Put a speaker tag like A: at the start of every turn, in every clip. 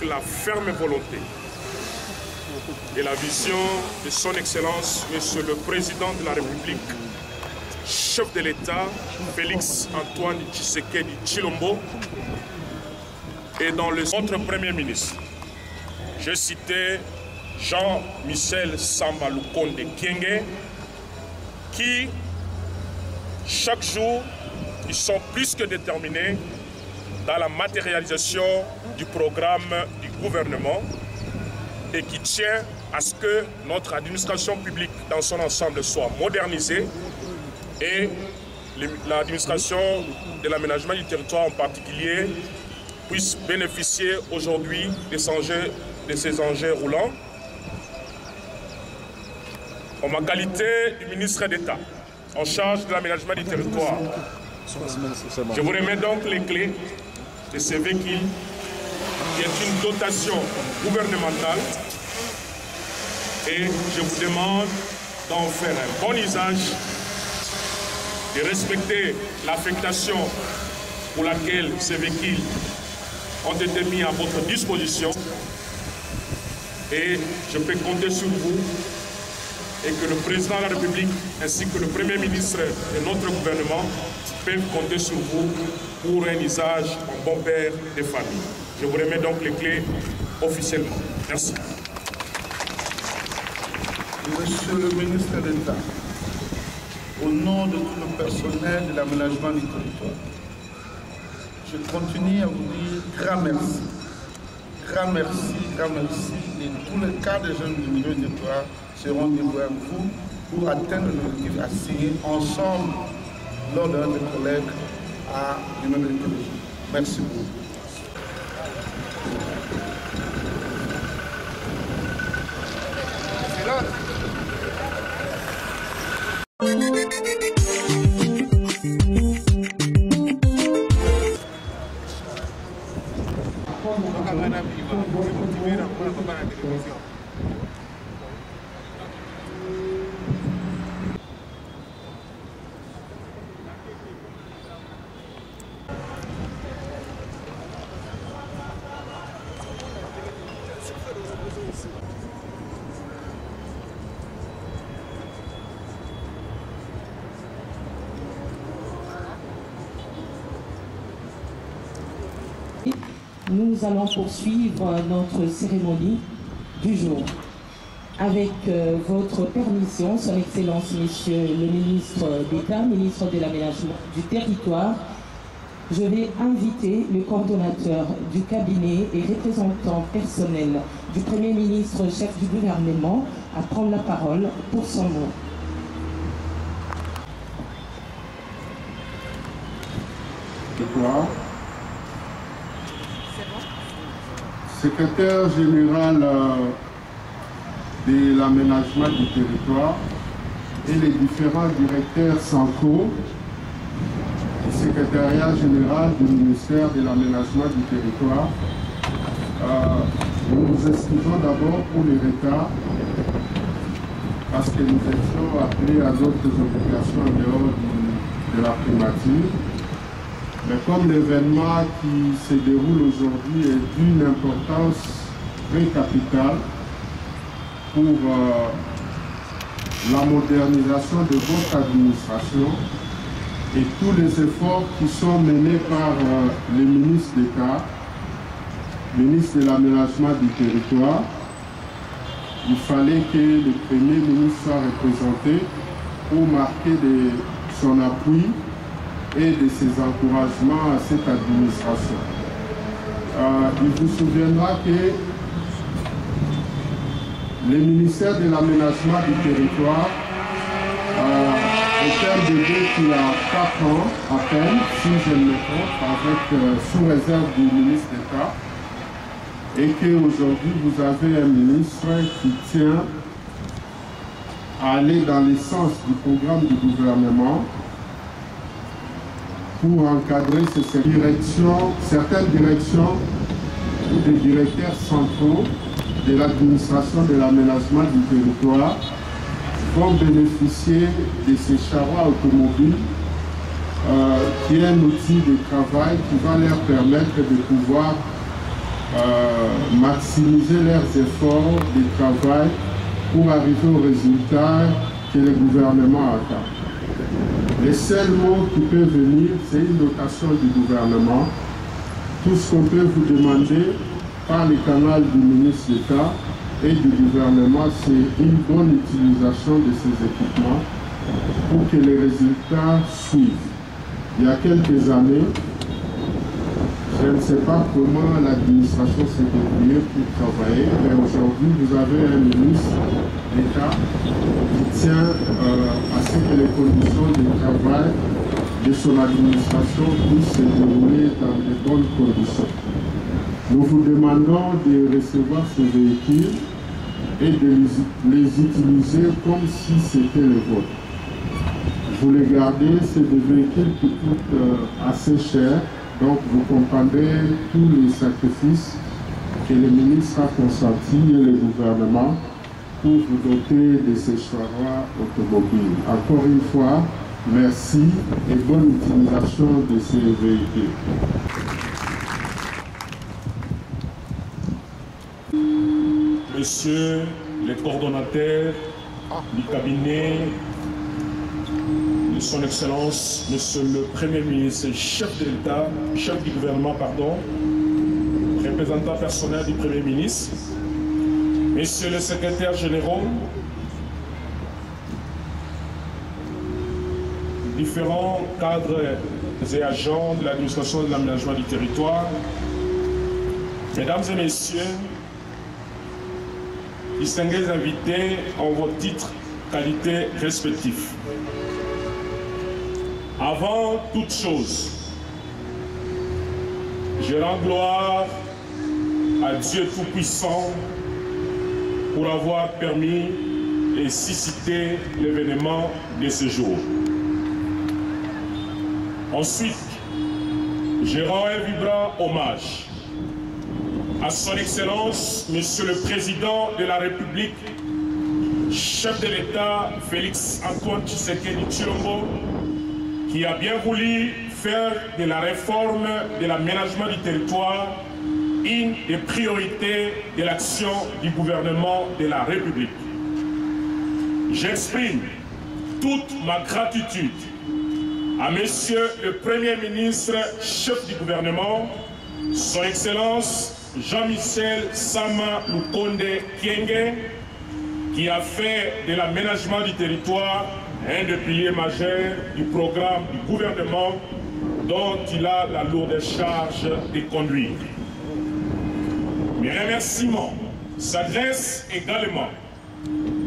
A: la ferme volonté et la vision de son Excellence, Monsieur le Président de la République, chef de l'État, Félix Antoine Tshisekedi Tshilombo, et dans notre Premier ministre. Je citais Jean-Michel Samba Lukonde Kyenge, qui, chaque jour, ils sont plus que déterminés dans la matérialisation du programme du gouvernement et qui tient à ce que notre administration publique dans son ensemble soit modernisée et l'administration de l'aménagement du territoire en particulier puisse bénéficier aujourd'hui de ces engins roulants. En ma qualité du ministre d'État en charge de l'aménagement du territoire, je vous remets donc les clés de ces véhicules qui est une dotation gouvernementale et je vous demande d'en faire un bon usage, de respecter l'affectation pour laquelle ces véhicules ont été mis à votre disposition et je peux compter sur vous et que le président de la République ainsi que le Premier ministre de notre gouvernement peuvent compter sur vous pour un usage en bon père des familles. Je vous remets donc les clés officiellement. Merci.
B: Monsieur le ministre d'État, au nom de tout le personnel de l'aménagement du territoire, je continue à vous dire grand merci. Grand merci, grand merci. Et tous les cas de jeunes du milieu du territoire seront dévoués à vous pour atteindre l'objectif assigné ensemble lors de notre collègue à l'humanité. Merci beaucoup.
C: Nous allons poursuivre notre cérémonie du jour. Avec votre permission, Son Excellence, Monsieur le ministre d'État, ministre de l'Aménagement du Territoire, je vais inviter le coordonnateur du cabinet et représentant personnel du Premier ministre, chef du gouvernement, à prendre la parole pour son mot.
D: Secrétaire général de l'aménagement du territoire et les différents directeurs centraux du secrétariat général du ministère de l'aménagement du territoire. Nous nous excusons d'abord pour les retards parce que nous étions appelés à d'autres obligations en dehors de la primature. Mais comme l'événement qui se déroule aujourd'hui est d'une importance très capitale pour la modernisation de votre administration et tous les efforts qui sont menés par les ministres d'État, ministre de l'aménagement du territoire, il fallait que le Premier ministre soit représenté pour marquer son appui et de ses encouragements à cette administration. Il vous souviendra que le ministère de l'aménagement du territoire est un bébé qui a 4 ans à peine, si je ne me trompe, sous réserve du ministre d'État, et qu'aujourd'hui vous avez un ministre qui tient à aller dans le sens du programme du gouvernement pour encadrer certaines directions ou des directeurs centraux de l'administration de l'aménagement du territoire vont bénéficier de ces charrois automobiles qui est un outil de travail qui va leur permettre de pouvoir maximiser leurs efforts de travail pour arriver au résultat que le gouvernement attend. Les seuls mots qui peuvent venir, c'est une dotation du gouvernement. Tout ce qu'on peut vous demander par le canal du ministre d'État et du gouvernement, c'est une bonne utilisation de ces équipements pour que les résultats suivent. Il y a quelques années, je ne sais pas comment l'administration s'est débrouillée pour travailler, mais aujourd'hui, vous avez un ministre d'État qui tient à ce que les conditions de travail de son administration puissent se dérouler dans de bonnes conditions. Nous vous demandons de recevoir ces véhicules et de les utiliser comme si c'était le vôtre. Vous les gardez, c'est des véhicules qui coûtent assez cher, donc vous comprendrez tous les sacrifices que le ministre a consentis et le gouvernement pour vous doter de ces charrois automobiles. Encore une fois, merci et bonne utilisation de ces véhicules.
A: Monsieur le coordonnateur du cabinet de son Excellence, Monsieur le Premier ministre, chef de l'État, chef du gouvernement, pardon, représentant personnel du Premier ministre, Messieurs les secrétaires généraux, différents cadres et agents de l'administration de l'aménagement du territoire, Mesdames et Messieurs, distingués invités en vos titres, qualités respectifs. Avant toute chose, je rends gloire à Dieu Tout-Puissant pour avoir permis et suscité l'événement de ce jour. Ensuite, je rends un vibrant hommage à son Excellence, Monsieur le Président de la République, chef de l'État, Félix Antoine Tshisekedi Tshilombo, qui a bien voulu faire de la réforme de l'aménagement du territoire une des priorités de l'action du gouvernement de la République. J'exprime toute ma gratitude à Monsieur le Premier ministre, chef du gouvernement, son Excellence Jean-Michel Sama Lukonde Kyenge, qui a fait de l'aménagement du territoire un des piliers majeurs du programme du gouvernement dont il a la lourde charge de conduire. Mes remerciements s'adressent également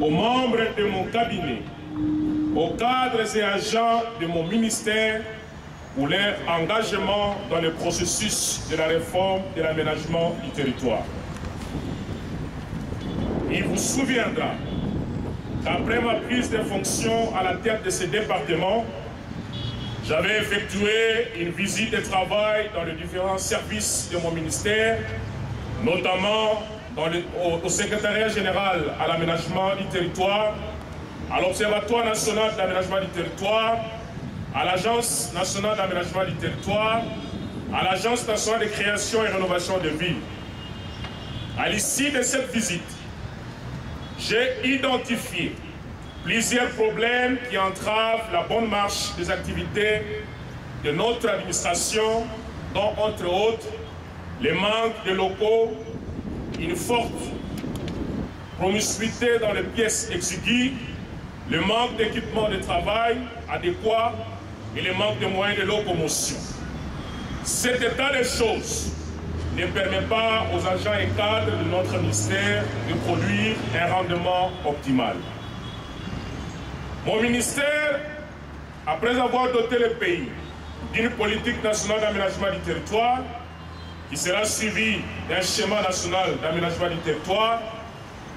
A: aux membres de mon cabinet, aux cadres et agents de mon ministère pour leur engagement dans le processus de la réforme de l'aménagement du territoire. Il vous souviendra qu'après ma prise de fonction à la tête de ce département, j'avais effectué une visite de travail dans les différents services de mon ministère, notamment au secrétariat général à l'aménagement du territoire, à l'Observatoire national de l'aménagement du territoire, à l'Agence nationale d'aménagement du territoire, à l'Agence nationale de création et rénovation de villes. À l'issue de cette visite, j'ai identifié plusieurs problèmes qui entravent la bonne marche des activités de notre administration, dont entre autres les manques de locaux, une forte promiscuité dans les pièces exiguës, le manque d'équipements de travail adéquats et le manque de moyens de locomotion. Cet état de choses ne permet pas aux agents et cadres de notre ministère de produire un rendement optimal. Mon ministère, après avoir doté le pays d'une politique nationale d'aménagement du territoire, qui sera suivie d'un schéma national d'aménagement du territoire,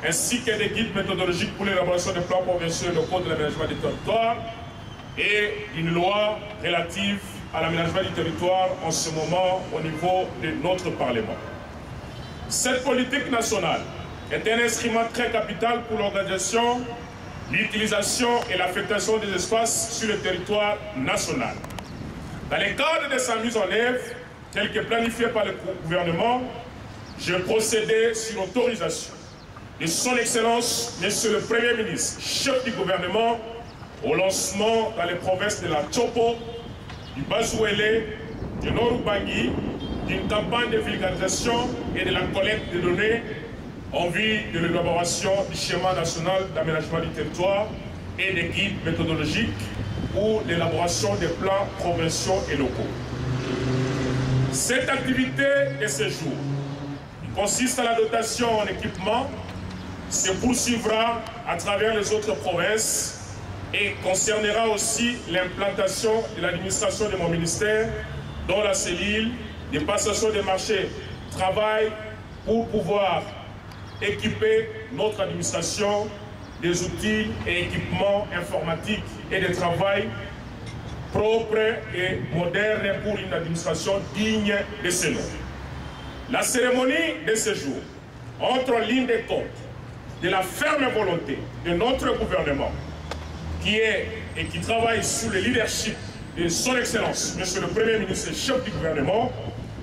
A: ainsi que des guides méthodologiques pour l'élaboration des plans provinciaux et locaux de l'aménagement du territoire, et une loi relative à l'aménagement du territoire en ce moment au niveau de notre Parlement. Cette politique nationale est un instrument très capital pour l'organisation, l'utilisation et l'affectation des espaces sur le territoire national. Dans le cadre de sa mise en œuvre, telle que planifiée par le gouvernement, je procédais sur autorisation de son Excellence, Monsieur le Premier ministre, chef du gouvernement, au lancement dans les provinces de la Chopo, du Bazouélé, du Nord-Ubangi, d'une campagne de vulgarisation et de la collecte de données en vue de l'élaboration du schéma national d'aménagement du territoire et des guides méthodologiques pour l'élaboration des plans provinciaux et locaux. Cette activité de ce jour, qui consiste à la dotation en équipement, se poursuivra à travers les autres provinces et concernera aussi l'implantation de l'administration de mon ministère dans la cellule de passation des marchés travail pour pouvoir équiper notre administration des outils et équipements informatiques et de travail propres et modernes pour une administration digne de ce nom. La cérémonie de ce jour entre en ligne de compte de la ferme volonté de notre gouvernement qui est et qui travaille sous le leadership de son Excellence, Monsieur le Premier ministre et chef du gouvernement,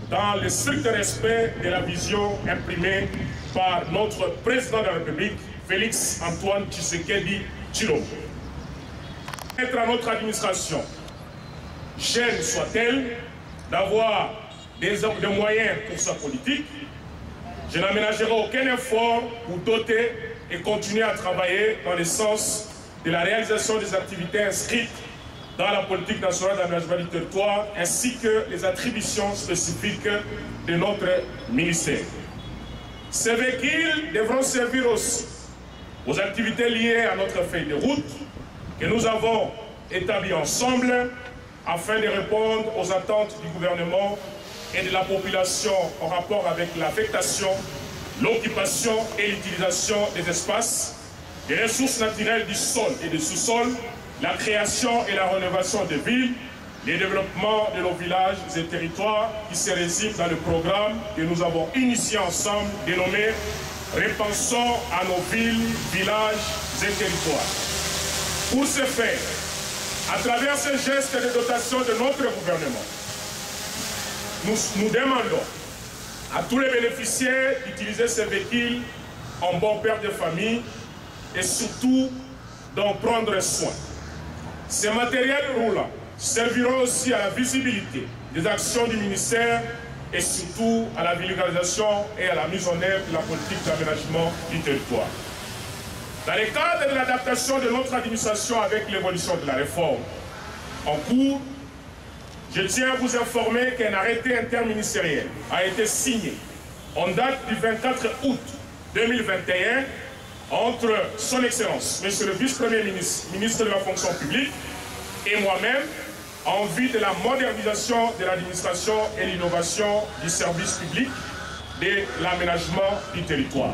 A: dans le strict respect de la vision imprimée par notre président de la République, Félix Antoine Tshisekedi Tshilombo. Être à notre administration, jeune soit-elle, d'avoir des moyens pour sa politique, je n'aménagerai aucun effort pour doter et continuer à travailler dans le sens de la réalisation des activités inscrites dans la politique nationale d'aménagement du territoire ainsi que les attributions spécifiques de notre ministère. Ces véhicules devront servir aussi aux activités liées à notre feuille de route que nous avons établie ensemble afin de répondre aux attentes du gouvernement et de la population en rapport avec l'affectation, l'occupation et l'utilisation des espaces, des ressources naturelles du sol et du sous-sol, la création et la rénovation des villes, le développement de nos villages et territoires qui se résument dans le programme que nous avons initié ensemble dénommé « Repensons à nos villes, villages et territoires ». Pour ce faire, à travers ce geste de dotation de notre gouvernement, nous demandons à tous les bénéficiaires d'utiliser ces véhicules en bon père de famille et surtout d'en prendre soin. Ces matériels roulants serviront aussi à la visibilité des actions du ministère et surtout à la vulgarisation et à la mise en œuvre de la politique d'aménagement du territoire. Dans le cadre de l'adaptation de notre administration avec l'évolution de la réforme en cours, je tiens à vous informer qu'un arrêté interministériel a été signé en date du 24 août 2021 entre son Excellence, Monsieur le Vice-Premier ministre, ministre de la fonction publique, et moi-même, en vue de la modernisation de l'administration et l'innovation du service public de l'aménagement du territoire.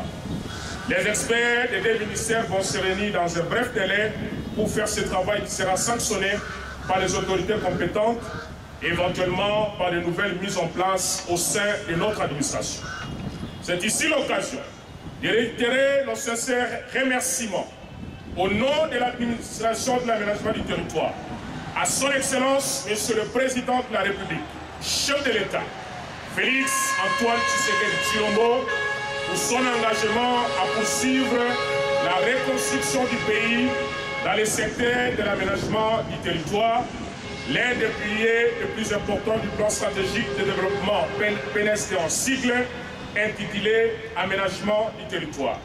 A: Les experts des deux ministères vont se réunir dans un bref délai pour faire ce travail qui sera sanctionné par les autorités compétentes, éventuellement par de nouvelles mises en place au sein de notre administration. C'est ici l'occasion de réitérer nos sincères remerciements au nom de l'administration de l'aménagement du territoire, à son Excellence, Monsieur le Président de la République, chef de l'État, Félix Antoine Tshisekedi Tshilombo, pour son engagement à poursuivre la reconstruction du pays dans les secteurs de l'aménagement du territoire, l'un des piliers les plus importants du plan stratégique de développement PNST en sigle, intitulé Aménagement du territoire,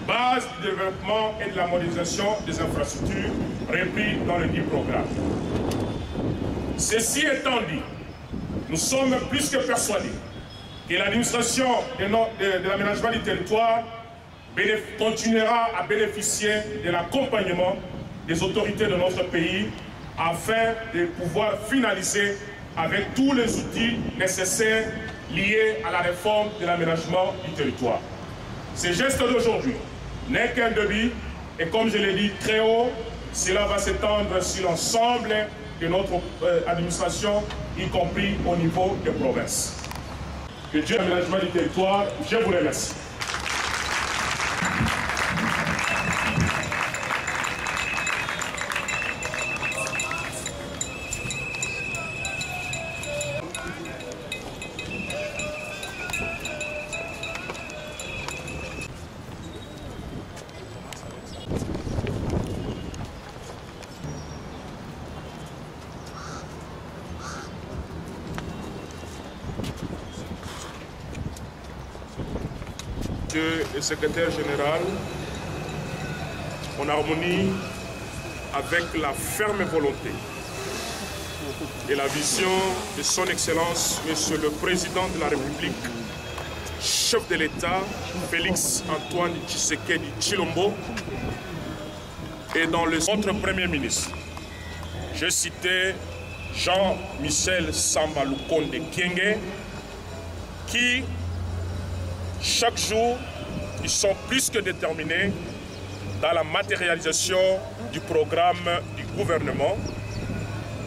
A: base du développement et de la modernisation des infrastructures repris dans le dit programme. Ceci étant dit, nous sommes plus que persuadés que l'administration de l'aménagement du territoire continuera à bénéficier de l'accompagnement des autorités de notre pays afin de pouvoir finaliser avec tous les outils nécessaires liés à la réforme de l'aménagement du territoire. Ce geste d'aujourd'hui n'est qu'un début et comme je l'ai dit très haut, cela va s'étendre sur l'ensemble de notre administration, y compris au niveau des provinces. Que Dieu l'aménagement du territoire, je vous remercie. Monsieur le secrétaire général, en harmonie avec la ferme volonté et la vision de son Excellence, Monsieur le Président de la République, chef de l'État, Félix Antoine Tshisekedi Tshilombo, et dans notre Premier ministre. Je citais Jean-Michel Samba Lukonde Kyenge, qui, chaque jour, ils sont plus que déterminés dans la matérialisation du programme du gouvernement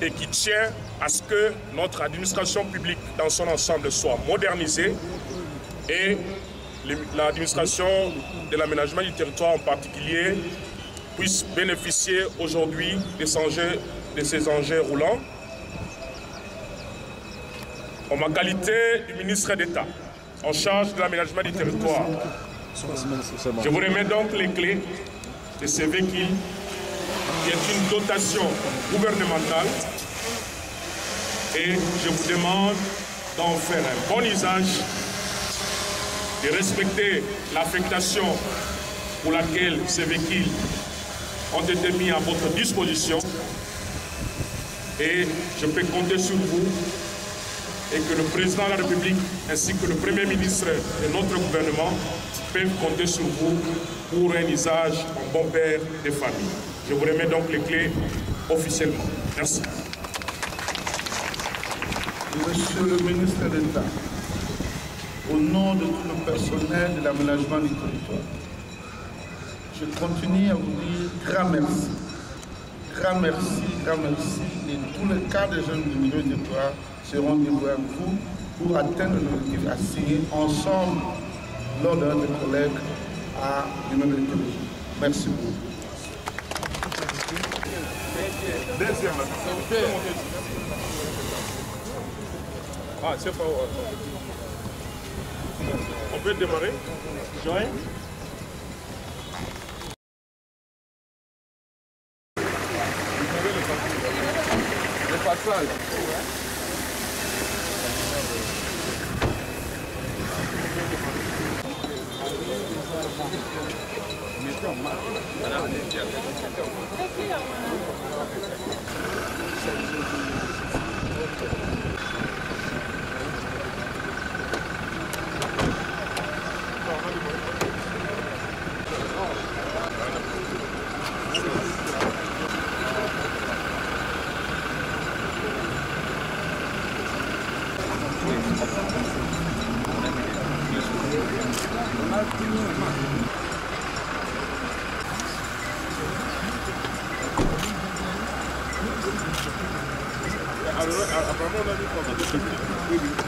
A: et qui tient à ce que notre administration publique dans son ensemble soit modernisée et l'administration de l'aménagement du territoire en particulier puisse bénéficier aujourd'hui de ces engins roulants. En ma qualité du ministre d'État en charge de l'aménagement du territoire, je vous remets donc les clés de ce véhicule qui est une dotation gouvernementale et je vous demande d'en faire un bon usage, de respecter l'affectation pour laquelle ces véhicules ont été mis à votre disposition et je peux compter sur vous et que le président de la République ainsi que le Premier ministre de notre gouvernement peuvent compter sur vous pour un usage en bon père des familles. Je vous remets donc les clés officiellement. Merci.
B: Monsieur le ministre d'État, au nom de tout le personnel de l'aménagement du territoire, je continue à vous dire grand merci. Grand merci, grand merci. Et tous les cas des jeunes du milieu du territoire seront livrés à vous pour atteindre l'objectif assigné ensemble lors de notre collègue à l'immeuble de Québec. Merci beaucoup.
A: Ah, c'est pas... On peut démarrer? Join.
D: Le passage.
A: Apparemment, on a mis